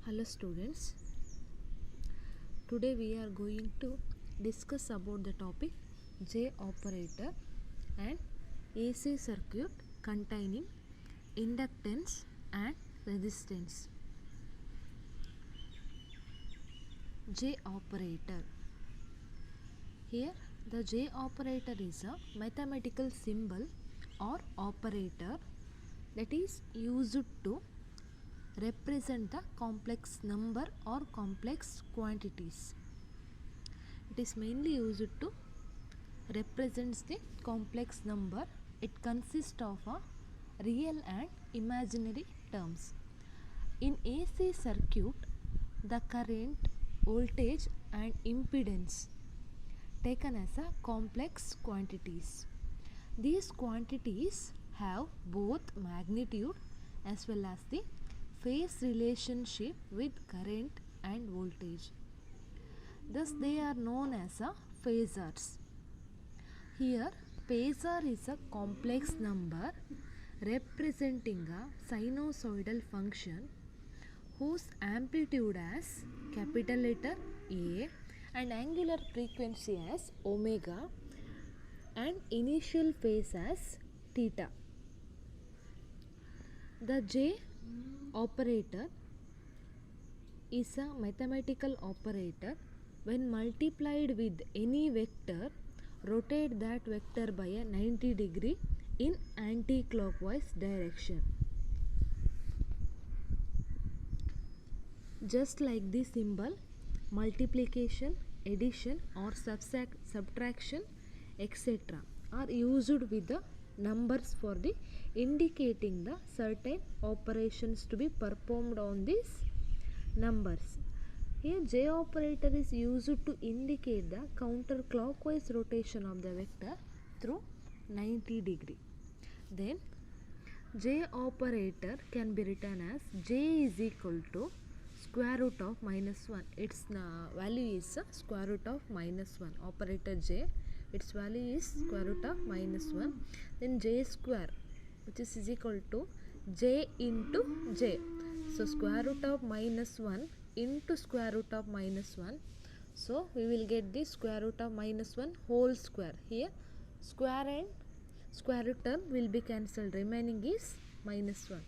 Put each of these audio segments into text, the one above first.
Hello students, today we are going to discuss about the topic J operator and AC circuit containing inductance and resistance. J operator. Here the J operator is a mathematical symbol or operator that is used to represent the complex number or complex quantities. It is mainly used to represents the complex number. It consists of a real and imaginary terms. In AC circuit, the current, voltage and impedance taken as a complex quantities. These quantities have both magnitude as well as the phase relationship with current and voltage. Thus they are known as a phasors. Here phasor is a complex number representing a sinusoidal function whose amplitude as capital letter A and angular frequency as omega and initial phase as theta. The J operator is a mathematical operator. When multiplied with any vector, rotate that vector by a 90 degree in anti-clockwise direction. Just like the symbol, multiplication, addition or subtraction etc. are used with the numbers for the indicating the certain operations to be performed on these numbers. Here J operator is used to indicate the counterclockwise rotation of the vector through 90 degree. Then J operator can be written as J is equal to square root of minus 1. Its value is square root of minus 1. Operator J, its value is square root of minus 1. Then J square, which is equal to J into J. So square root of minus 1 into square root of minus 1. So we will get the square root of minus 1 whole square. Here square and square root term will be cancelled. Remaining is minus 1.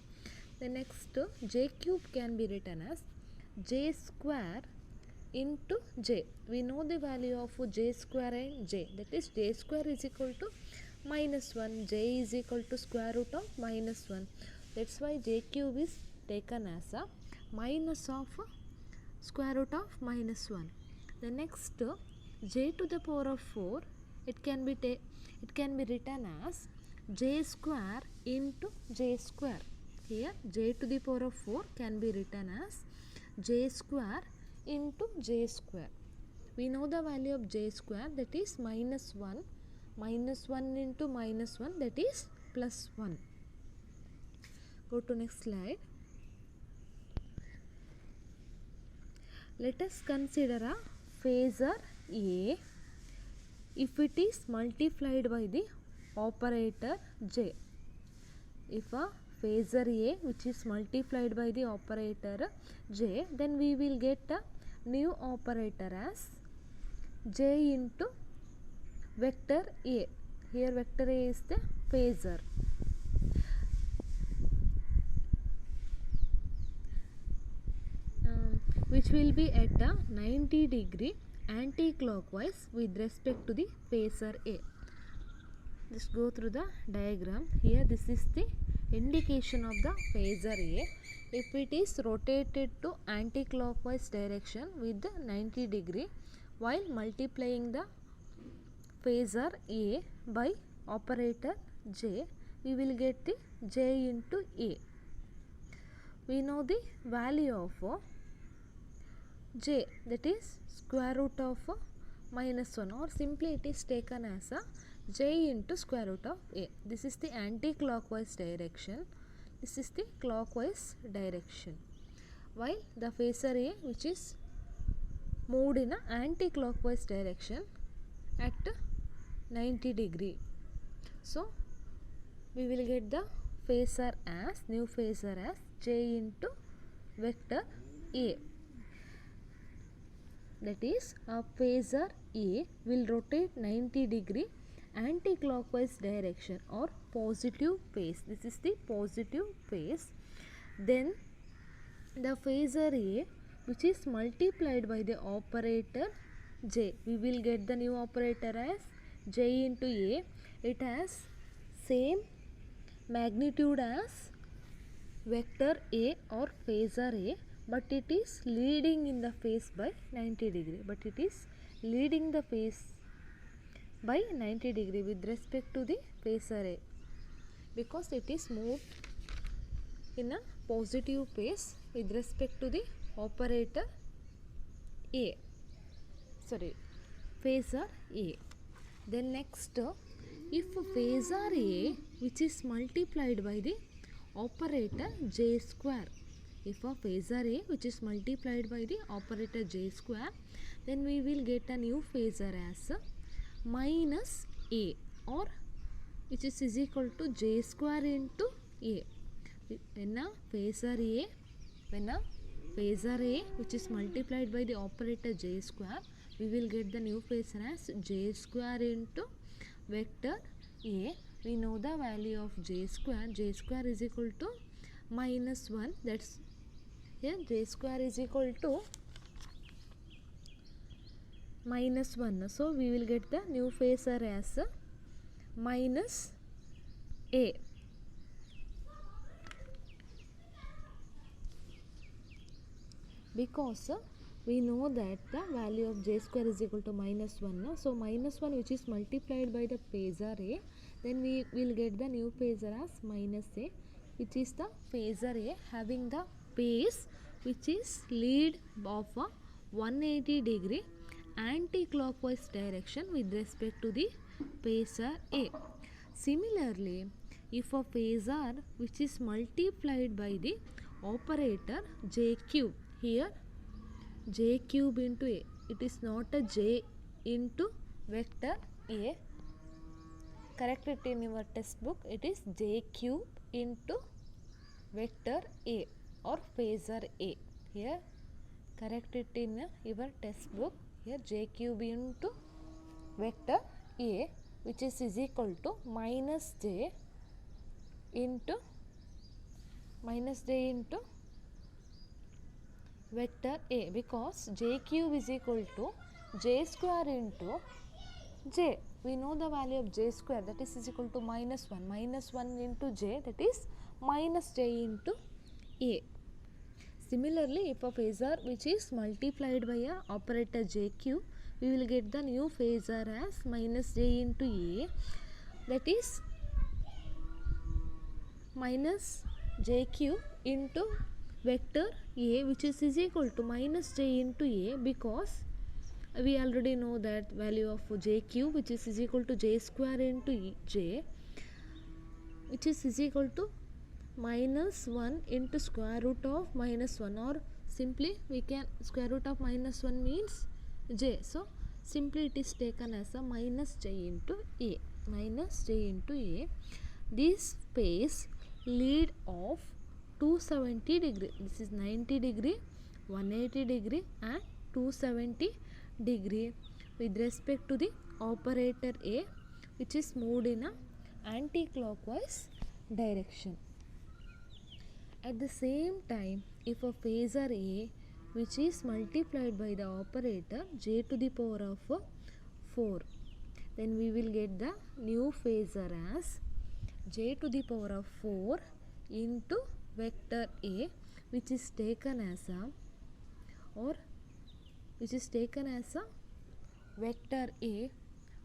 The next J cube can be written as J square into J. We know the value of J square and J. That is J square is equal to minus 1. J is equal to square root of minus 1. That's why J cube is taken as a minus of square root of minus 1. The next J to the power of 4, it can be written as J square into J square. Here J to the power of 4 can be written as J square into J square. We know the value of J square, that is minus 1. Minus 1 into minus 1, that is plus 1. Go to next slide. Let us consider a phasor A if it is multiplied by the operator J. If a phasor A which is multiplied by the operator J, then we will get a new operator as J into vector A. Here vector A is the phasor. Which will be at a 90 degree anti-clockwise with respect to the phasor A. Just go through the diagram. Here this is the indication of the phasor A. If it is rotated to anti-clockwise direction with the 90 degree while multiplying the phasor A by operator J, we will get the J into A. We know the value of J, that is square root of minus 1, or simply it is taken as a J into square root of A. This is the anti-clockwise direction. This is the clockwise direction. While the phasor A which is moved in a anti-clockwise direction at 90 degree. So we will get the phasor as, new phasor as J into vector A. That is, a phasor A will rotate 90 degree anti-clockwise direction or positive phase. This is the positive phase. Then the phasor A, which is multiplied by the operator J. We will get the new operator as J into A. It has same magnitude as vector A or phasor A, but it is leading in the phase by 90 degree. But it is leading the phase by 90 degree with respect to the phasor A, because it is moved in a positive phase with respect to the operator A. Sorry, phasor A. Then next, if phasor A, which is multiplied by the operator J square, if a phasor A which is multiplied by the operator J square, then we will get a new phasor as minus A, or which is equal to J square into A. When a phasor A which is multiplied by the operator J square, we will get the new phasor as J square into vector A. We know the value of J square. J square is equal to minus 1. That's here J square is equal to minus 1. So we will get the new phasor as minus A. Because we know that the value of J square is equal to minus 1. So minus 1 which is multiplied by the phasor A, then we will get the new phasor as minus A, which is the phasor A having the phase which is lead of a 180 degree anti-clockwise direction with respect to the phasor A. Similarly, if a phasor which is multiplied by the operator J cube, here J cube into A, it is not a J into vector A, correct it in your textbook, it is J cube into vector A or phasor A. Here correct it in your textbook. Here J cube into vector A, which is equal to minus J into vector A, because J cube is equal to J square into J. We know the value of J square, that is equal to minus 1. Minus 1 into J, that is minus J into A. Similarly, if a phasor which is multiplied by a operator J cube, we will get the new phasor as minus J into A, that is minus J cube into vector A, which is equal to minus J into A, because we already know that value of J cube, which is equal to J square into J, which is equal to minus 1 into square root of minus 1, or simply we can square root of minus 1 means J. So simply it is taken as a minus J into A. This phase lead of 270 degree. This is 90 degree, 180 degree and 270 degree with respect to the operator A, which is moved in a anti-clockwise direction. At the same time, if a phasor A which is multiplied by the operator J to the power of 4, then we will get the new phasor as J to the power of 4 into vector A, which is taken as a vector A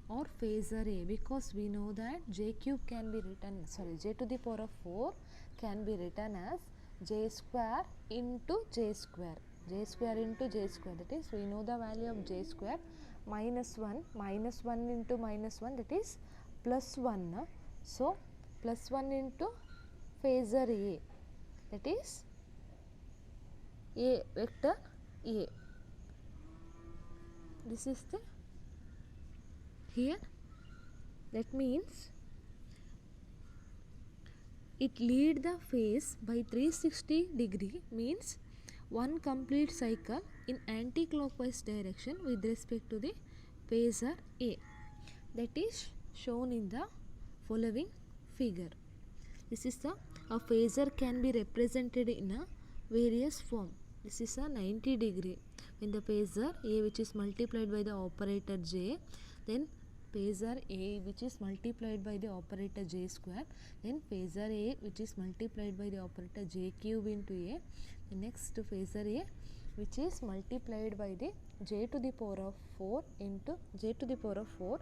or phasor A, because we know that J cube can be written, J to the power of 4 can be written as J square into J square. J square into J square, that is, we know the value of J square, minus 1 into minus 1, that is plus 1. So plus 1 into phasor A, that is A, vector A. This is the here, that means it lead the phase by 360 degree, means one complete cycle in anti-clockwise direction with respect to the phasor A. That is shown in the following figure. This is a phasor can be represented in a various form. This is a 90 degree. When the phasor A which is multiplied by the operator J, then phasor A which is multiplied by the operator J square, then phasor A which is multiplied by the operator J cube into A, the next phasor A which is multiplied by the J to the power of 4 into J to the power of 4.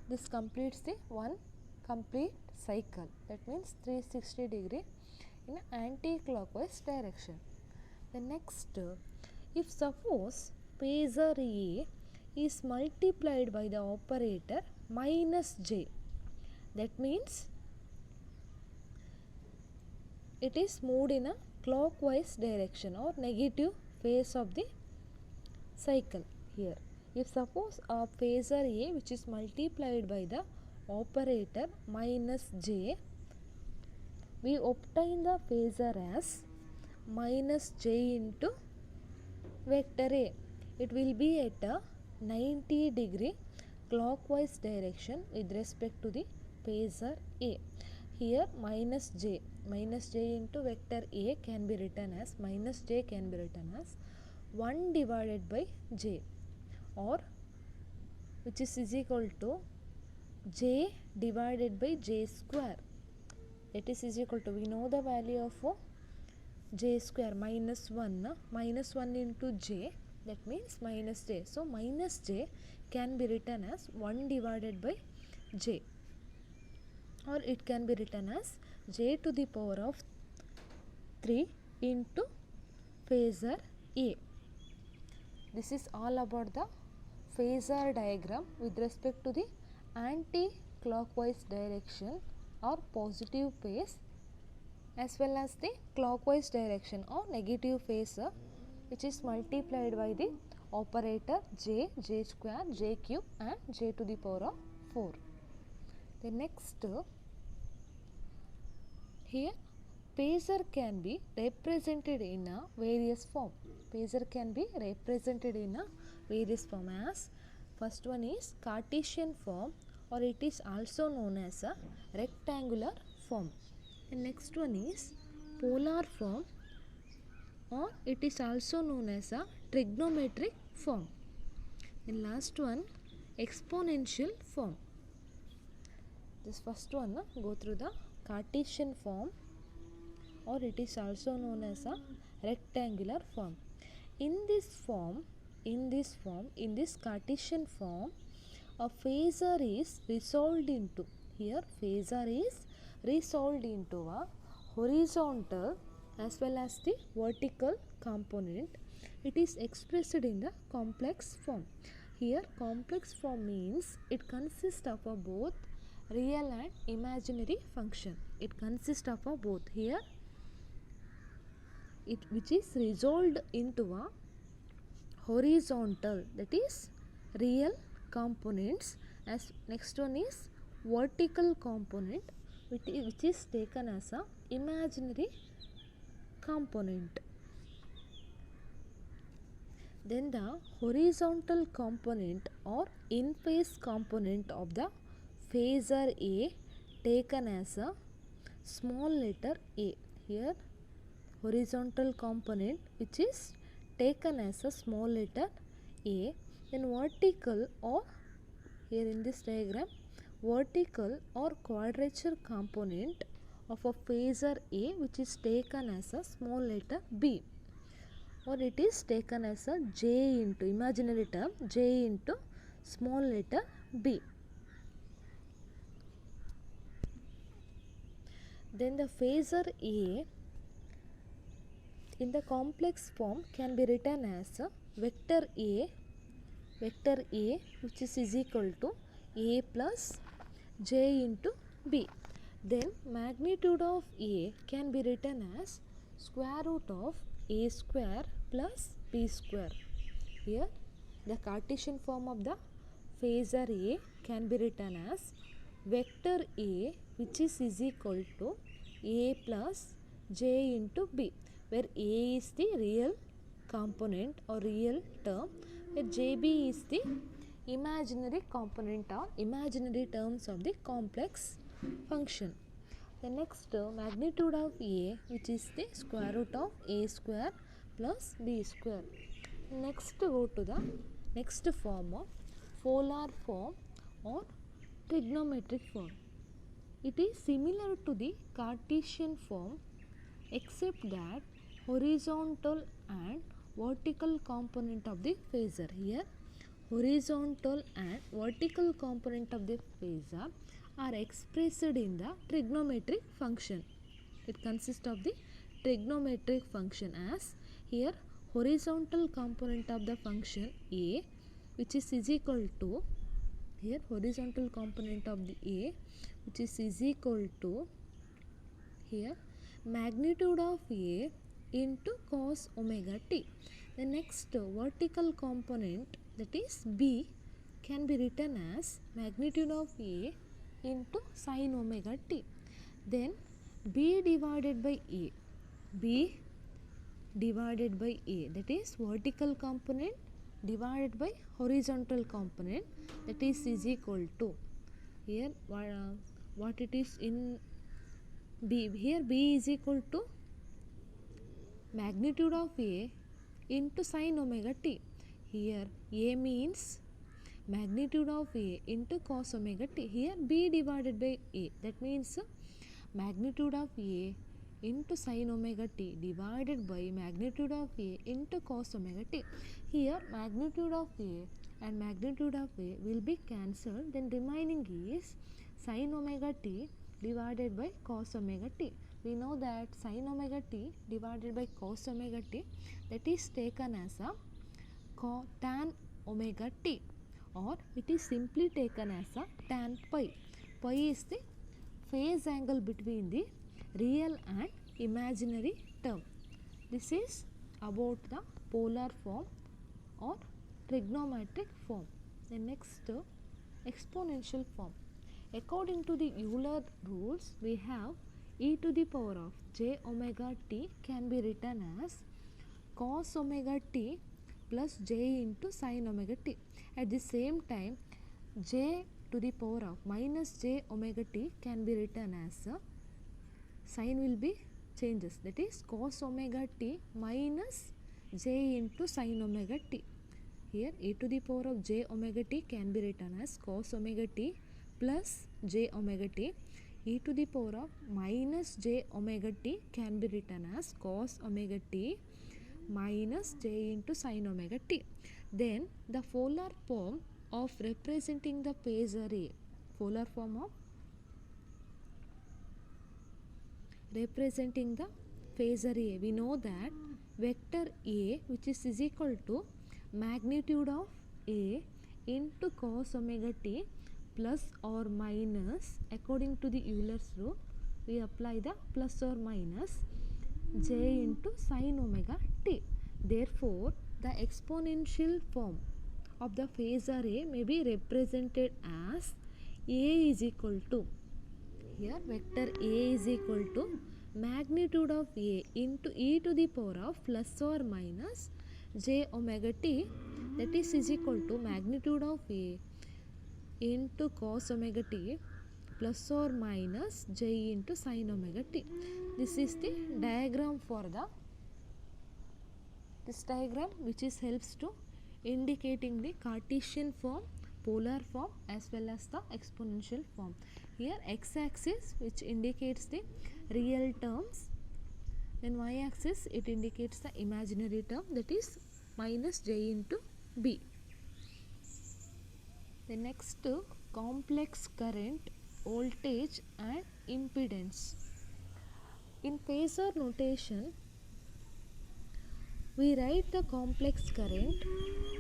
This completes the one complete cycle, that means 360 degree in anti-clockwise direction. The next, if suppose phasor A is multiplied by the operator minus J, that means it is moved in a clockwise direction or negative phase of the cycle here. If suppose a phasor A which is multiplied by the operator minus J, we obtain the phasor as minus J into vector A. It will be at a 90 degree clockwise direction with respect to the phasor A. Here minus J into vector A can be written as 1 divided by J, or which is equal to J divided by J square. That is equal to, we know the value of J square, minus 1 into J, that means minus J. So minus J can be written as 1 divided by J, or it can be written as J to the power of 3 into phasor A. This is all about the phasor diagram with respect to the anti-clockwise direction or positive phase, as well as the clockwise direction or negative phase, which is multiplied by the operator J, J square, J cube and J to the power of 4. The next, here phasor can be represented in a various form. Phasor can be represented in a various form, as first one is Cartesian form, or it is also known as a rectangular form. The next one is polar form, or it is also known as a trigonometric form. And last one, exponential form. This first one, go through the Cartesian form, or it is also known as a rectangular form. In this Cartesian form, a phasor is resolved into, here phasor is resolved into a horizontal as well as the vertical component. It is expressed in the complex form. Here complex form means it consists of both real and imaginary function. It consists of both. Here it which is resolved into a horizontal, that is real components, as next one is vertical component which is taken as a imaginary component. Then the horizontal component or in phase component of the phasor A taken as a small letter a. Here horizontal component which is taken as a small letter a. Then vertical, or here in this diagram, vertical or quadrature component of a phasor A which is taken as a small letter b, or it is taken as a j into imaginary term j into small letter b. Then the phasor A in the complex form can be written as a vector A which is equal to A plus j into b. Then magnitude of A can be written as square root of A square plus b square. Here the Cartesian form of the phasor A can be written as vector A which is equal to A plus j into b, where A is the real component or real term, where JB is the imaginary component or imaginary terms of the complex function. The next magnitude of A, which is the square root of A square plus B square. Next go to the next form of polar form or trigonometric form. It is similar to the Cartesian form except that horizontal and vertical component of the phasor. Here horizontal and vertical component of the phasor are expressed in the trigonometric function. It consists of the trigonometric function, as here horizontal component of the function A, which is equal to, here horizontal component of the A, which is equal to, here magnitude of A into cos omega t. The next vertical component, that is B, can be written as magnitude of A into sin omega t. Then B divided by A, B divided by A, that is vertical component divided by horizontal component, that is equal to, here what it is in B, here B is equal to magnitude of A into sin omega t. Here A means magnitude of A into cos omega t. Here B divided by A, that means magnitude of A into sin omega t divided by magnitude of A into cos omega t. Here magnitude of A and magnitude of A will be cancelled, then remaining is sin omega t divided by cos omega t. We know that sin omega t divided by cos omega t, that is taken as a tan omega t, or it is simply taken as a tan pi. Pi is the phase angle between the real and imaginary term. This is about the polar form or trigonometric form. The next exponential form. According to the Euler rules, we have e to the power of j omega t can be written as cos omega t plus j into sin omega t. At the same time, j to the power of minus j omega t can be written as sign will be changes, that is cos omega t minus j into sin omega t. Here e to the power of j omega t can be written as cos omega t plus j omega t. E to the power of minus j omega t can be written as cos omega t minus j into sin omega t. Then the polar form of representing the phasor A, polar form of representing the phasor A, we know that vector A, which is equal to magnitude of A into cos omega t plus or minus, according to the Euler's rule, we apply the plus or minus j into sin omega t. Therefore, the exponential form of the phasor A may be represented as A is equal to, here vector A is equal to magnitude of A into e to the power of plus or minus j omega t, that is equal to magnitude of A into cos omega t plus or minus j into sin omega t. This is the diagram for this diagram, which is helps to indicating the Cartesian form, polar form, as well as the exponential form. Here x-axis, which indicates the real terms, then y-axis it indicates the imaginary term, that is minus j into b. The next complex current, voltage and impedance. In phasor notation, we write the complex current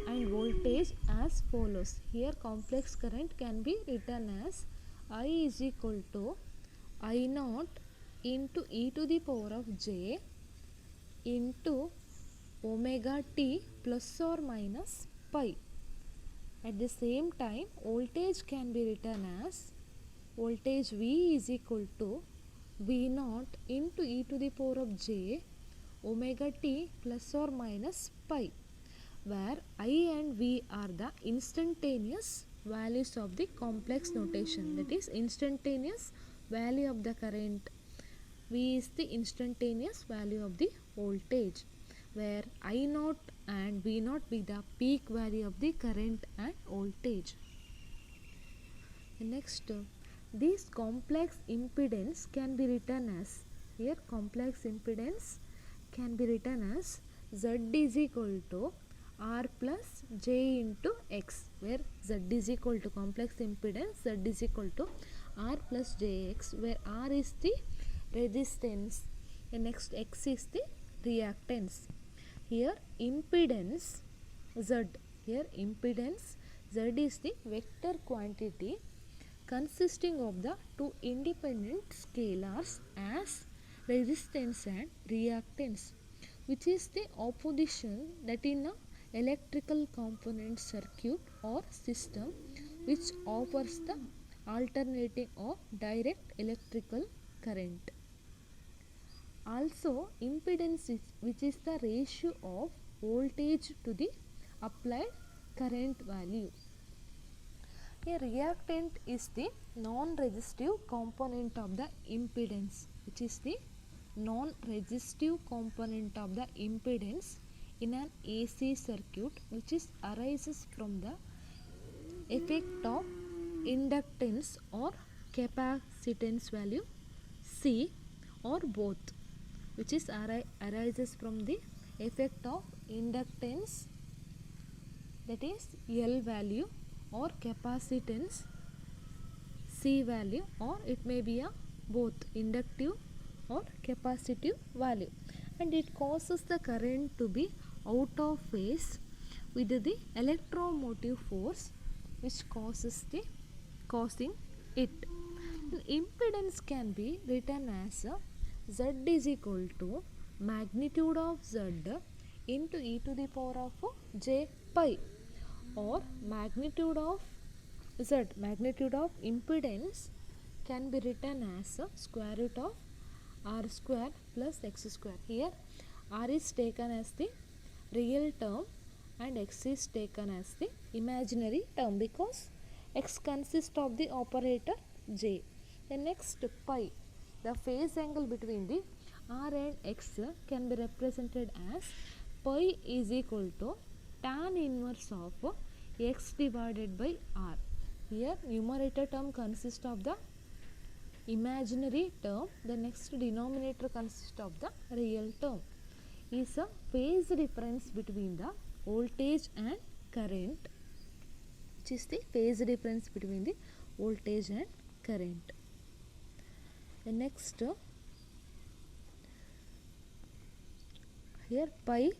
and voltage as follows. Here complex current can be written as I is equal to I naught into e to the power of j into omega t plus or minus pi. At the same time, voltage can be written as voltage V is equal to V naught into e to the power of j omega t plus or minus pi, where I and V are the instantaneous values of the complex notation, that is instantaneous value of the current. V is the instantaneous value of the voltage, where I naught and V naught be the peak value of the current and voltage. Next, these complex impedance can be written as, here complex impedance can be written as Z is equal to R plus J into X, where Z is equal to complex impedance, Z is equal to R plus JX, where R is the resistance and next X is the reactance. Here impedance Z, here impedance Z is the vector quantity consisting of the two independent scalars as resistance and reactance, which is the opposition that in a electrical component circuit or system which offers the alternating or direct electrical current. Also impedance is, which is the ratio of voltage to the applied current value. A reactant is the non-resistive component of the impedance, which is the non-resistive component of the impedance in an AC circuit, which is arises from the effect of inductance or capacitance value C or both, which is arises from the effect of inductance, that is L value, or capacitance C value, or it may be a both inductive or capacitive value, and it causes the current to be out of phase with the electromotive force which causing it. The impedance can be written as Z is equal to magnitude of Z into e to the power of j pi, or magnitude of Z, magnitude of impedance can be written as square root of R square plus X square. Here R is taken as the real term and X is taken as the imaginary term because X consists of the operator J. The next pi, the phase angle between the R and X can be represented as pi is equal to tan inverse of X divided by R. Here numerator term consists of the imaginary term, the next denominator consists of the real term. Is a phase difference between the voltage and current, which is the phase difference between the voltage and current. The next, here pi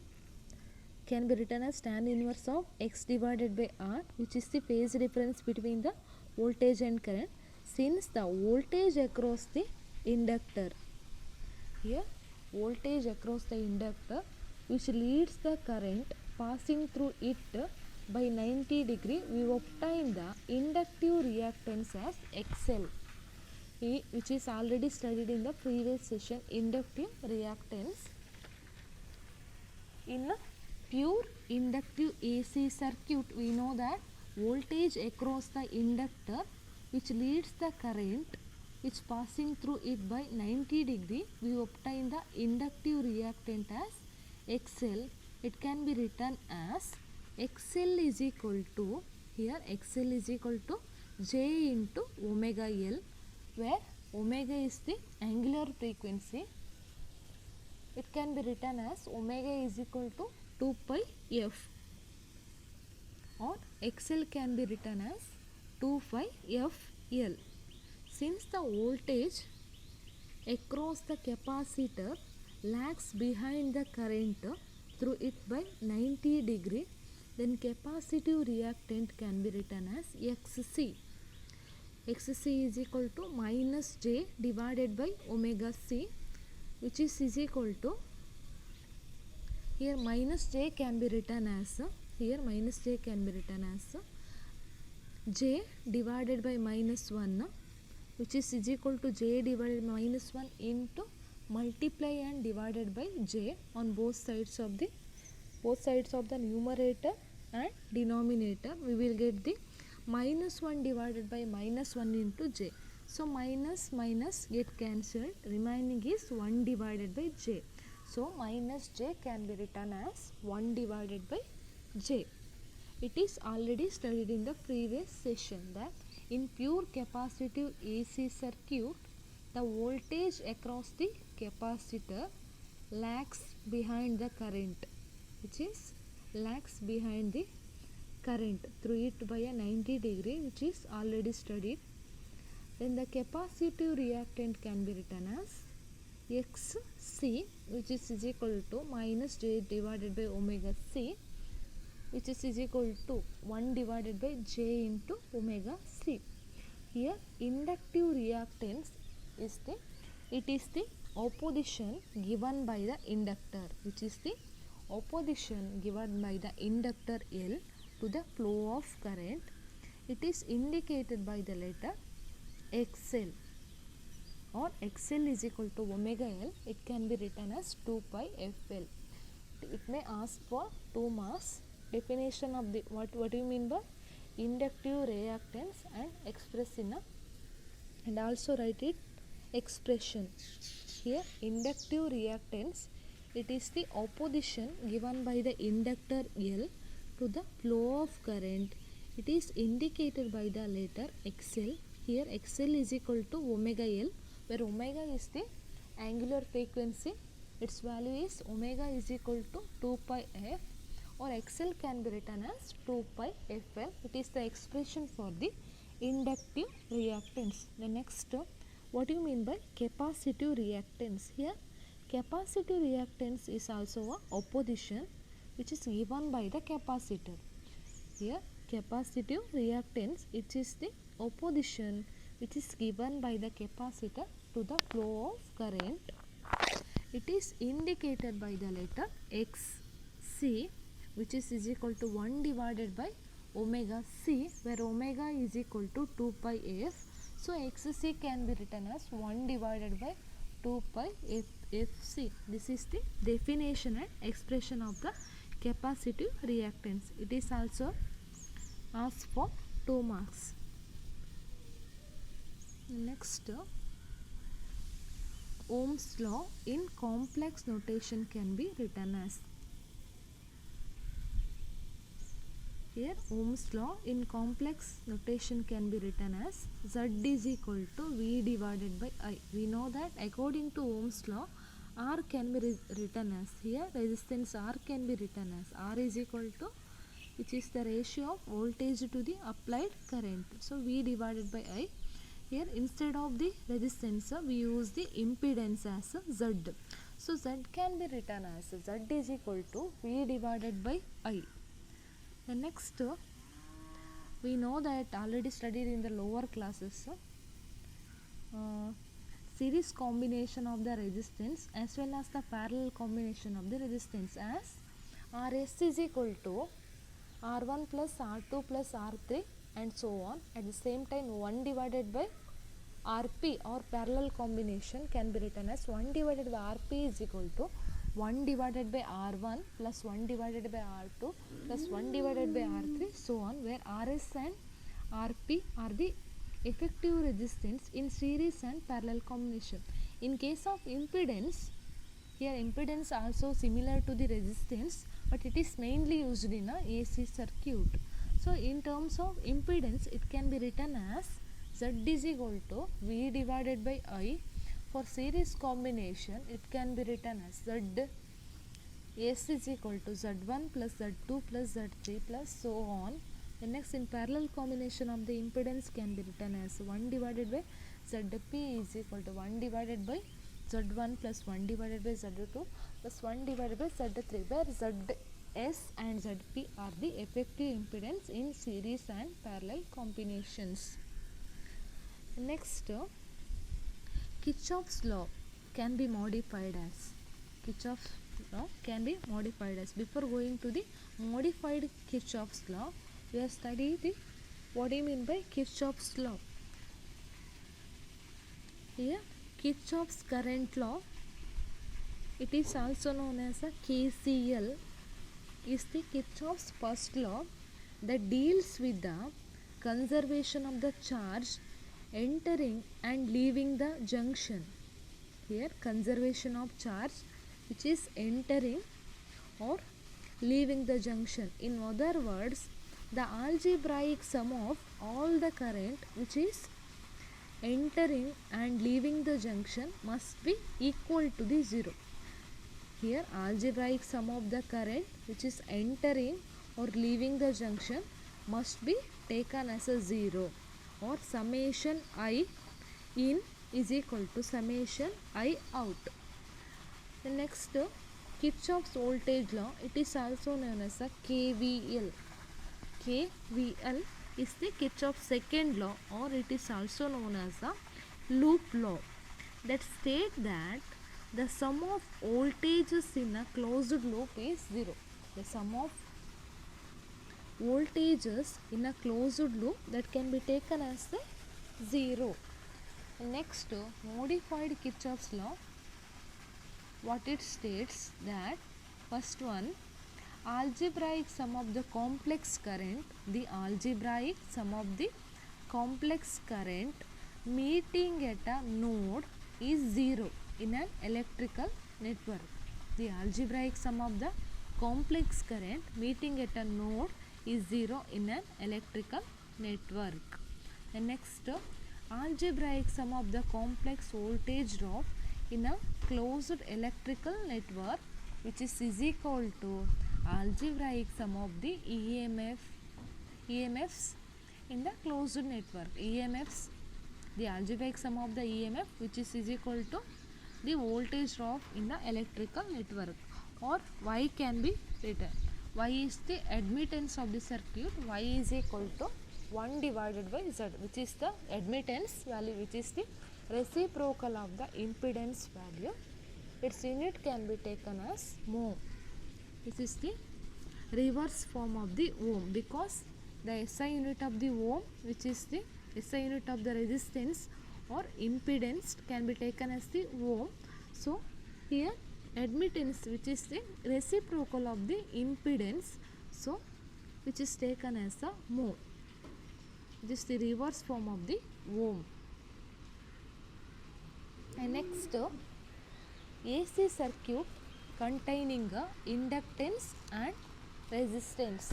can be written as tan inverse of X divided by R, which is the phase difference between the voltage and current, since the voltage across the inductor, here voltage across the inductor which leads the current passing through it by 90 degree, we obtain the inductive reactance as XL, which is already studied in the previous session, inductive reactance. In a pure inductive AC circuit, we know that voltage across the inductor which leads the current which passing through it by 90 degree, we obtain the inductive reactant as XL. It can be written as XL is equal to, here XL is equal to J into omega L, where omega is the angular frequency. It can be written as omega is equal to 2 pi f, or XL can be written as 2 pi f L. Since the voltage across the capacitor lags behind the current through it by 90 degree, then capacitive reactant can be written as XC. XC is equal to minus J divided by omega C, which is equal to, here minus J can be written as, here minus J can be written as J divided by minus 1, which is equal to J divided by minus 1 into multiply and divided by j on both sides of the numerator and denominator. We will get the minus 1 divided by minus 1 into j. So minus minus get cancelled, remaining is 1 divided by j. So minus j can be written as 1 divided by j. It is already studied in the previous session that in pure capacitive AC circuit, the voltage across the capacitor lags behind the current, which is lags behind the current through it by a 90 degree, which is already studied. Then the capacitive reactant can be written as Xc, which is equal to minus j divided by omega c, which is equal to 1 divided by j into omega c. Here inductive reactance is the opposition given by the inductor, which is the opposition given by the inductor L to the flow of current. It is indicated by the letter XL, or XL is equal to omega L. It can be written as 2 pi FL. It may ask for 2 marks. Definition of the what do you mean by inductive reactance and express in a, and also write it expression. Here inductive reactance, it is the opposition given by the inductor L to the flow of current. It is indicated by the letter XL. Here XL is equal to omega L, where omega is the angular frequency. Its value is omega is equal to 2 pi f, or XL can be written as 2 pi FL. It is the expression for the inductive reactance. The next, what do you mean by capacitive reactance? Here capacitive reactance is also a opposition which is given by the capacitor. Here capacitive reactance, it is the opposition which is given by the capacitor to the flow of current. It is indicated by the letter Xc, which is equal to 1 divided by omega c, where omega is equal to 2 pi f. So Xc can be written as 1 divided by 2 pi fc. This is the definition and expression of the capacitive reactance. It is also asked for 2 marks. Next, Ohm's law in complex notation can be written as. Here Ohm's law in complex notation can be written as Z is equal to V divided by I. We know that according to Ohm's law, R can be written as, here resistance R can be written as R is equal to, which is the ratio of voltage to the applied current. So V divided by I. Here instead of the resistance, we use the impedance as Z. So Z can be written as Z is equal to V divided by I. The next, we know that already studied in the lower classes, series combination of the resistance as well as the parallel combination of the resistance as Rs is equal to R1 plus R2 plus R3 and so on. At the same time 1 divided by Rp, or parallel combination, can be written as 1 divided by Rp is equal to 1 divided by R1 plus 1 divided by R2 plus 1 divided by R3, so on, where Rs and Rp are the effective resistance in series and parallel combination. In case of impedance, here impedance also similar to the resistance, but it is mainly used in a AC circuit. So in terms of impedance, it can be written as Z is equal to V divided by I. For series combination, it can be written as Z S is equal to Z1 plus Z2 plus Z3 plus so on. The next, in parallel combination of the impedance can be written as 1 divided by Zp is equal to 1 divided by Z1 plus 1 divided by Z2 plus 1 divided by Z3, where Zs and Zp are the effective impedance in series and parallel combinations. Next, Kirchhoff's law can be modified as. Kirchhoff's law can be modified as. Before going to the modified Kirchhoff's law, we have studied the what do you mean by Kirchhoff's law. Here Kirchhoff's current law It is also known as a KCL, is the Kirchhoff's first law that deals with the conservation of the charge entering and leaving the junction. Here conservation of charge which is entering or leaving the junction. In other words, the algebraic sum of all the current which is entering and leaving the junction must be equal to the 0. Here algebraic sum of the current which is entering or leaving the junction must be taken as a 0, or summation I in is equal to summation I out. The next, Kirchhoff's voltage law, it is also known as a KVL. KVL is the Kirchhoff's second law, or it is also known as a loop law, that states that the sum of voltages in a closed loop is 0. The sum of voltages in a closed loop that can be taken as the 0. Next, modified Kirchhoff's law, what it states that first one, algebraic sum of the complex current, the algebraic sum of the complex current meeting at a node is 0 in an electrical network. The algebraic sum of the complex current meeting at a node is 0 in an electrical network. And next, algebraic sum of the complex voltage drop in a closed electrical network which is equal to algebraic sum of the EMFs in the closed network. EMFs, the algebraic sum of the EMF which is equal to the voltage drop in the electrical network, or Y can be written. Y is the admittance of the circuit. Y is equal to 1 divided by Z, which is the admittance value, which is the reciprocal of the impedance value. Its unit can be taken as mho. This is the reverse form of the ohm, because the SI unit of the ohm, which is the SI unit of the resistance or impedance, can be taken as the ohm. So here admittance, which is the reciprocal of the impedance, so which is taken as a mho. This is the reverse form of the ohm. And next, AC circuit containing a inductance and resistance.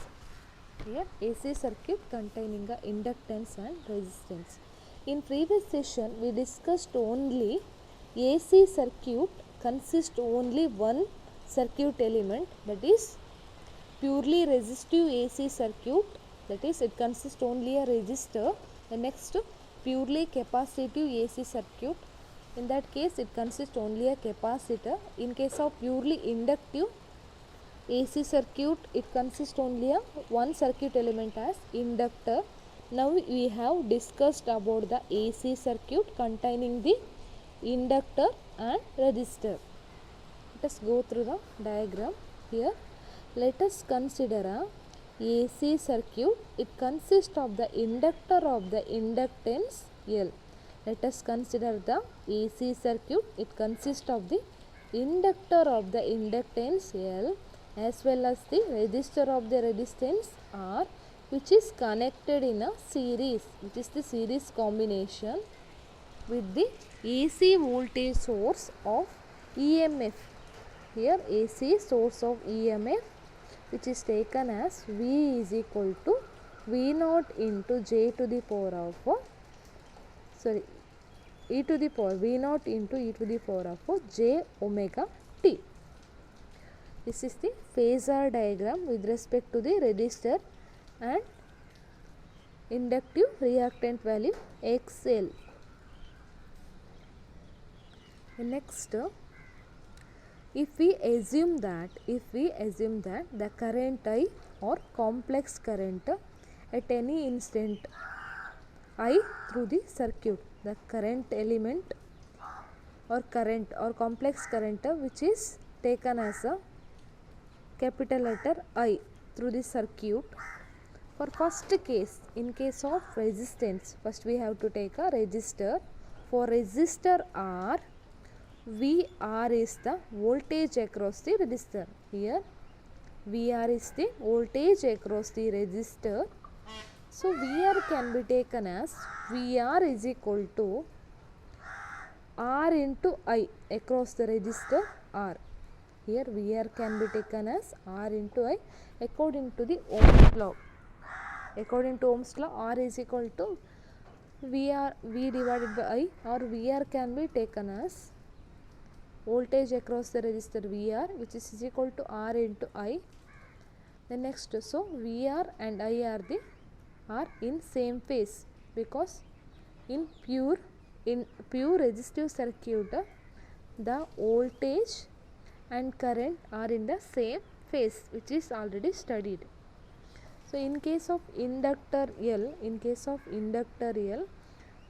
Here AC circuit containing a inductance and resistance. In previous session we discussed only AC circuit consists only one circuit element, that is purely resistive AC circuit, that is it consists only a resistor. The next, purely capacitive AC circuit, in that case it consists only a capacitor. In case of purely inductive AC circuit, it consists only a one circuit element as inductor. Now we have discussed about the AC circuit containing the inductor and resistor. Let us go through the diagram here. Let us consider a AC circuit. It consists of the inductor of the inductance L. Let us consider the AC circuit. It consists of the inductor of the inductance L as well as the resistor of the resistance R, which is connected in a series, which is the series combination with the AC voltage source of EMF. Here AC source of EMF, which is taken as V is equal to V0 into J to the power of e to the power V0 into e to the power of j omega t. This is the phasor diagram with respect to the resistor and inductive reactant value XL. Next, if we assume that the current I or complex current at any instant I through the circuit, the current element or current or complex current which is taken as a capital letter I through the circuit. For first case, in case of resistance, first we have to take a resistor. For resistor R, VR is the voltage across the resistor. Here VR is the voltage across the resistor. So VR can be taken as VR is equal to R into I across the resistor R. Here VR can be taken as R into I according to the Ohm's law. According to Ohm's law, R is equal to V divided by I, or VR can be taken as voltage across the resistor VR, which is equal to R into I. The next, so VR and I are in same phase, because in pure resistive circuit the voltage and current are in the same phase, which is already studied. So in case of inductor L,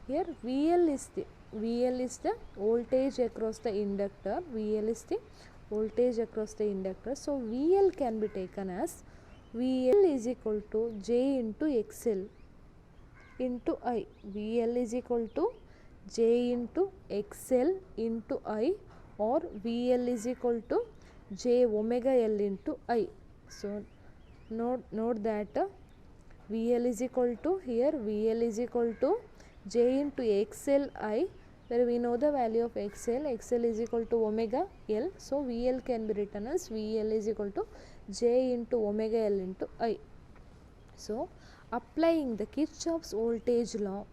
here VL is the voltage across the inductor. VL is the voltage across the inductor. So VL can be taken as VL is equal to J into XL into I. VL is equal to J into XL into I, or VL is equal to J omega L into I. So note that VL is equal to, here VL is equal to J into XL I, where we know the value of XL is equal to omega L. So VL can be written as VL is equal to J into omega L into I. So applying the Kirchhoff's voltage law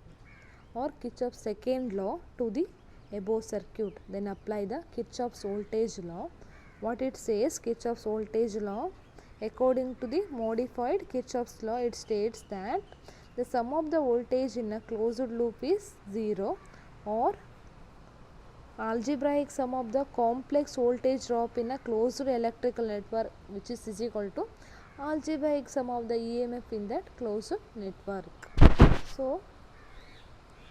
or Kirchhoff's second law to the above circuit, then apply the Kirchhoff's voltage law. What it says, Kirchhoff's voltage law, according to the modified Kirchhoff's law, it states that the sum of the voltage in a closed loop is 0, or algebraic sum of the complex voltage drop in a closed electrical network, which is equal to algebraic sum of the EMF in that closed network. So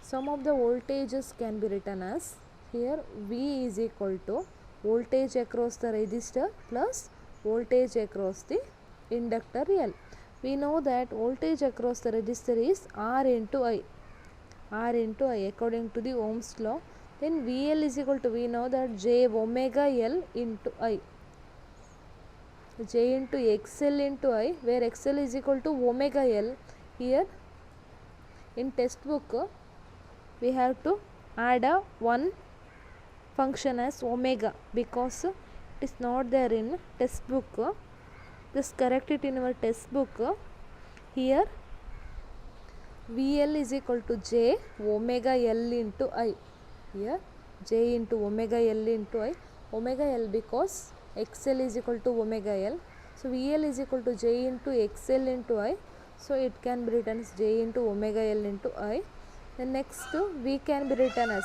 sum of the voltages can be written as, here V is equal to voltage across the resistor plus voltage across the inductor L. We know that voltage across the resistor is R into I. According to the Ohm's law. Then VL is equal to, we know that J omega L into I. J into XL into I, where XL is equal to omega L. Here in textbook we have to add a one function as omega, because it is not there in textbook. Just correct it in our textbook. Here VL is equal to J omega L into I. Here J into omega L into I. Omega L because XL is equal to omega L. So VL is equal to J into XL into I. So it can be written as J into omega L into I. The next V can be written as,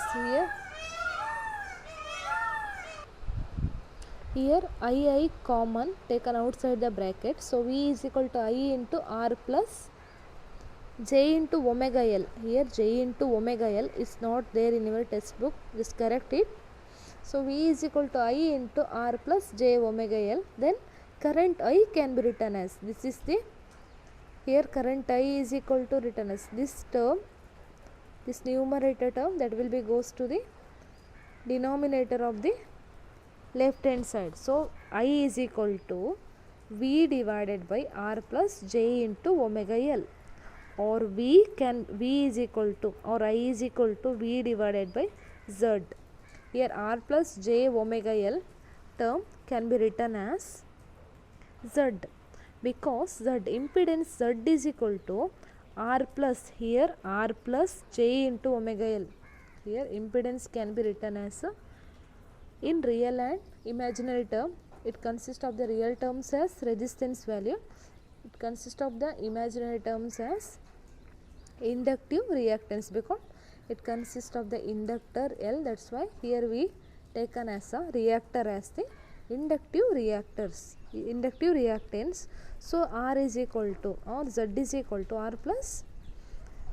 here I common taken outside the bracket. So V is equal to I into R plus J into omega L. Here J into omega L is not there in your textbook. Just correct it. So V is equal to I into R plus J omega L. Then current I can be written as, this is the, here current I is equal to written as this term, this numerator term, that will be goes to the denominator of the left hand side. So I is equal to V divided by R plus J into omega L, or V is equal to, or I is equal to V divided by Z. Here R plus J omega L term can be written as Z, because Z impedance Z is equal to R plus, here R plus J into omega L. Here impedance can be written as in real and imaginary term. It consists of the real terms as resistance value. It consists of the imaginary terms as inductive reactance, because it consists of the inductor L. That's why here we taken as a reactor as the inductive reactance. So R is equal to, or Z is equal to R plus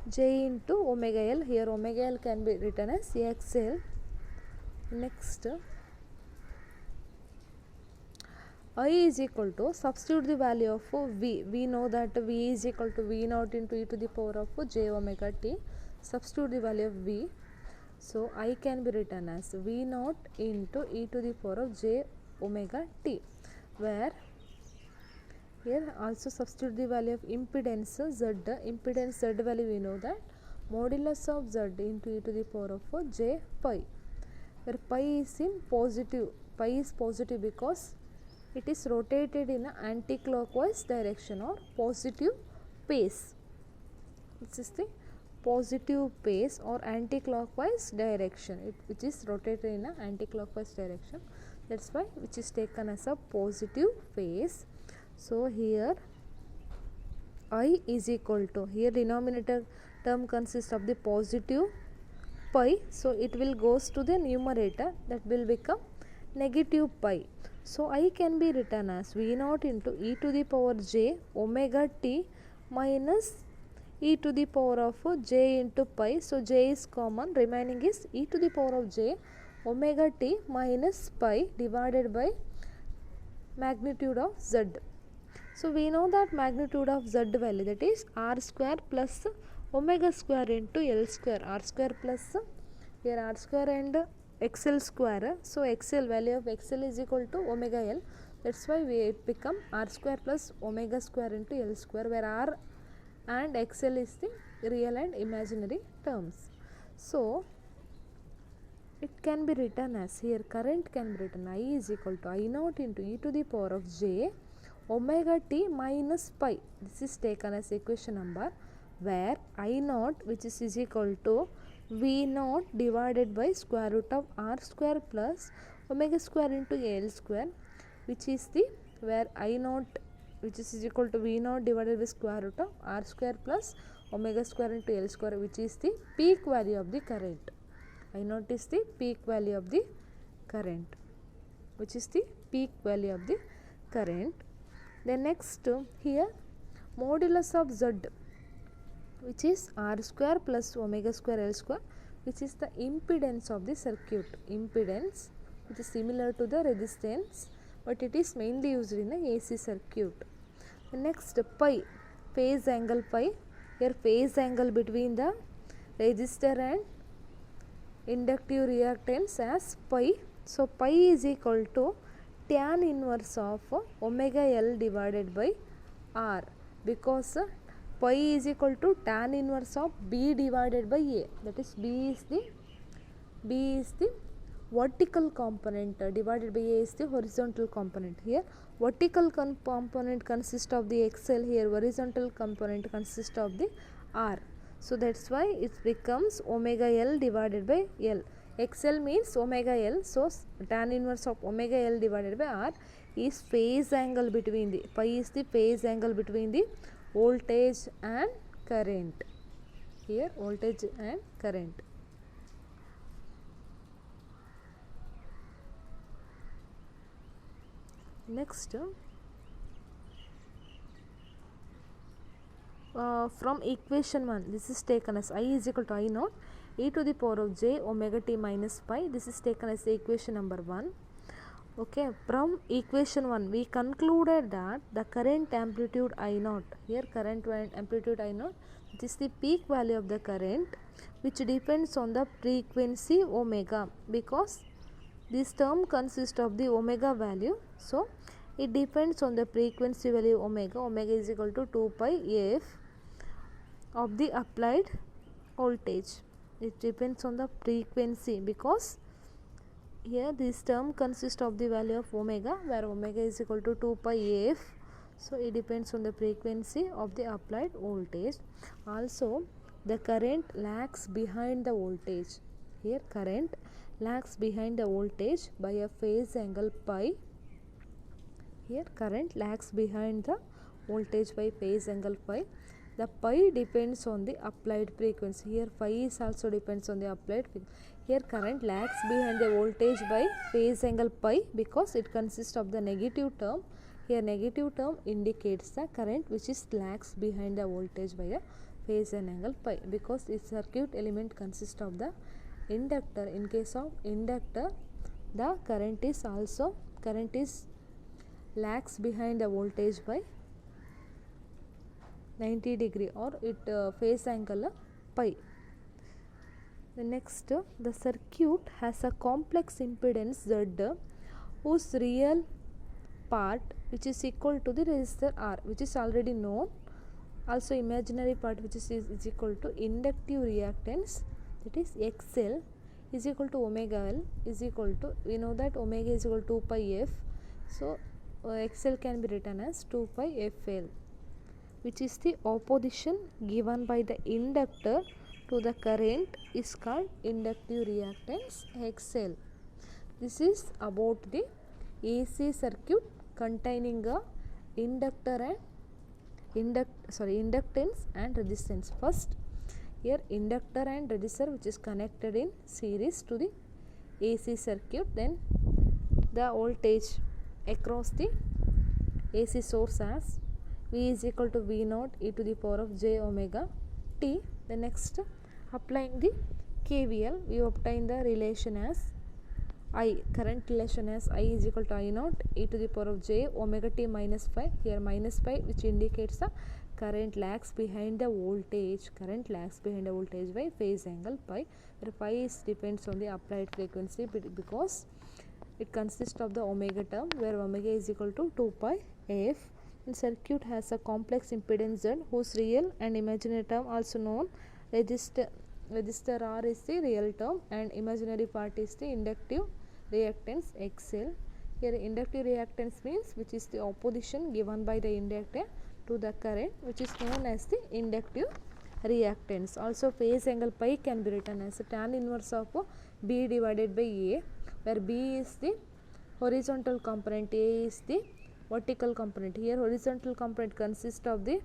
J into omega L. Here omega L can be written as XL. Next, I is equal to, substitute the value of V. We know that V is equal to V naught into e to the power of j omega t. Substitute the value of V. So I can be written as V naught into e to the power of j omega t, where here also substitute the value of impedance z. Impedance z value we know that modulus of z into e to the power of j pi, where pi is in positive. Pi is positive because it is rotated in an anti-clockwise direction or positive pace. This is the positive pace or anti-clockwise direction, which is rotated in an anti-clockwise direction. That's why which is taken as a positive phase. So here I is equal to, here denominator term consists of the positive pi, so it will goes to the numerator, that will become negative pi. So I can be written as V naught into e to the power j omega t minus e to the power of j into pi. So j is common, remaining is e to the power of j omega t minus pi divided by magnitude of z. So we know that magnitude of z value, that is r square plus omega square into L square. R square plus, here r square and xl square. So xl, value of xl is equal to omega L. That's why it become r square plus omega square into L square, where r and xl is the real and imaginary terms. So it can be written as, here current can be written I is equal to I naught into e to the power of j omega t minus pi. This is taken as equation number, where I naught, which is equal to V naught divided by square root of r square plus omega square into L square, which is the, where I naught which is equal to V naught divided by square root of r square plus omega square into L square, which is the peak value of the current. I naught is the peak value of the current, which is the peak value of the current. Then next, here modulus of z, which is r square plus omega square L square, which is the impedance of the circuit. Impedance, which is similar to the resistance, but it is mainly used in the AC circuit. The next, pi, phase angle pi. Here phase angle between the resistor and inductive reactance as pi. So pi is equal to tan inverse of omega L divided by r, because pi is equal to tan inverse of B divided by A, that is B is the vertical component divided by A is the horizontal component. Here vertical component consists of the XL, here horizontal component consists of the R. So that's why it becomes omega L divided by L. XL means omega L, so tan inverse of omega L divided by R is phase angle between the, pi is the phase angle between the voltage and current. Here voltage and current. Next, from equation 1, this is taken as I is equal to I naught e to the power of j omega t minus pi. This is taken as equation number 1. Okay, from equation 1 we concluded that the current amplitude I naught, here current amplitude I naught, which is the peak value of the current, which depends on the frequency omega, because this term consists of the omega value. So it depends on the frequency value omega. Omega is equal to 2 pi f of the applied voltage. It depends on the frequency, because here this term consists of the value of omega, where omega is equal to 2 pi f. So it depends on the frequency of the applied voltage. Also the current lags behind the voltage. Here current lags behind the voltage by a phase angle pi. Here current lags behind the voltage by phase angle pi. The pi depends on the applied frequency. Here phi is also depends on the applied frequency. Here current lags behind the voltage by phase angle pi, because it consists of the negative term. Here negative term indicates the current which is lags behind the voltage by a phase and angle pi, because its circuit element consists of the inductor. In case of inductor, the current is lags behind the voltage by 90 degree, or it phase angle pi. The next, the circuit has a complex impedance Z whose real part which is equal to the resistor R, which is already known. Also imaginary part which is equal to inductive reactance, that is XL is equal to omega L is equal to, we know that omega is equal to 2 pi f, so XL can be written as 2 pi FL, which is the opposition given by the inductor to the current is called inductive reactance XL. This is about the AC circuit containing a inductor and inductance and resistance. First, here inductor and resistor which is connected in series to the AC circuit, then the voltage across the AC source as V is equal to V naught e to the power of j omega t. The next, applying the KVL, we obtain the relation as I, current relation as I is equal to I naught e to the power of j omega t minus phi. Here minus phi which indicates the current lags behind the voltage. Current lags behind the voltage by phase angle pi, where phi is depends on the applied frequency because it consists of the omega term, where omega is equal to 2 pi f. And circuit has a complex impedance Z whose real and imaginary term also known. Resistor R is the real term and imaginary part is the inductive reactance XL. Here inductive reactance means which is the opposition given by the inductor to the current, which is known as the inductive reactance. Also phase angle pi can be written as a tan inverse of B divided by A, where B is the horizontal component, A is the vertical component. Here horizontal component consists of the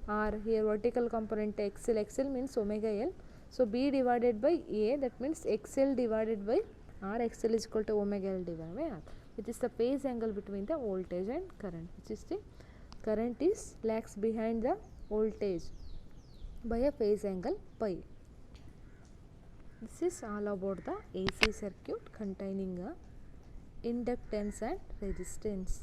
R, here vertical component XL. XL means omega L. So B divided by A, that means XL divided by R. XL is equal to omega L divided by R, which is the phase angle between the voltage and current, which is the current is lags behind the voltage by a phase angle pi. This is all about the AC circuit containing a inductance and resistance.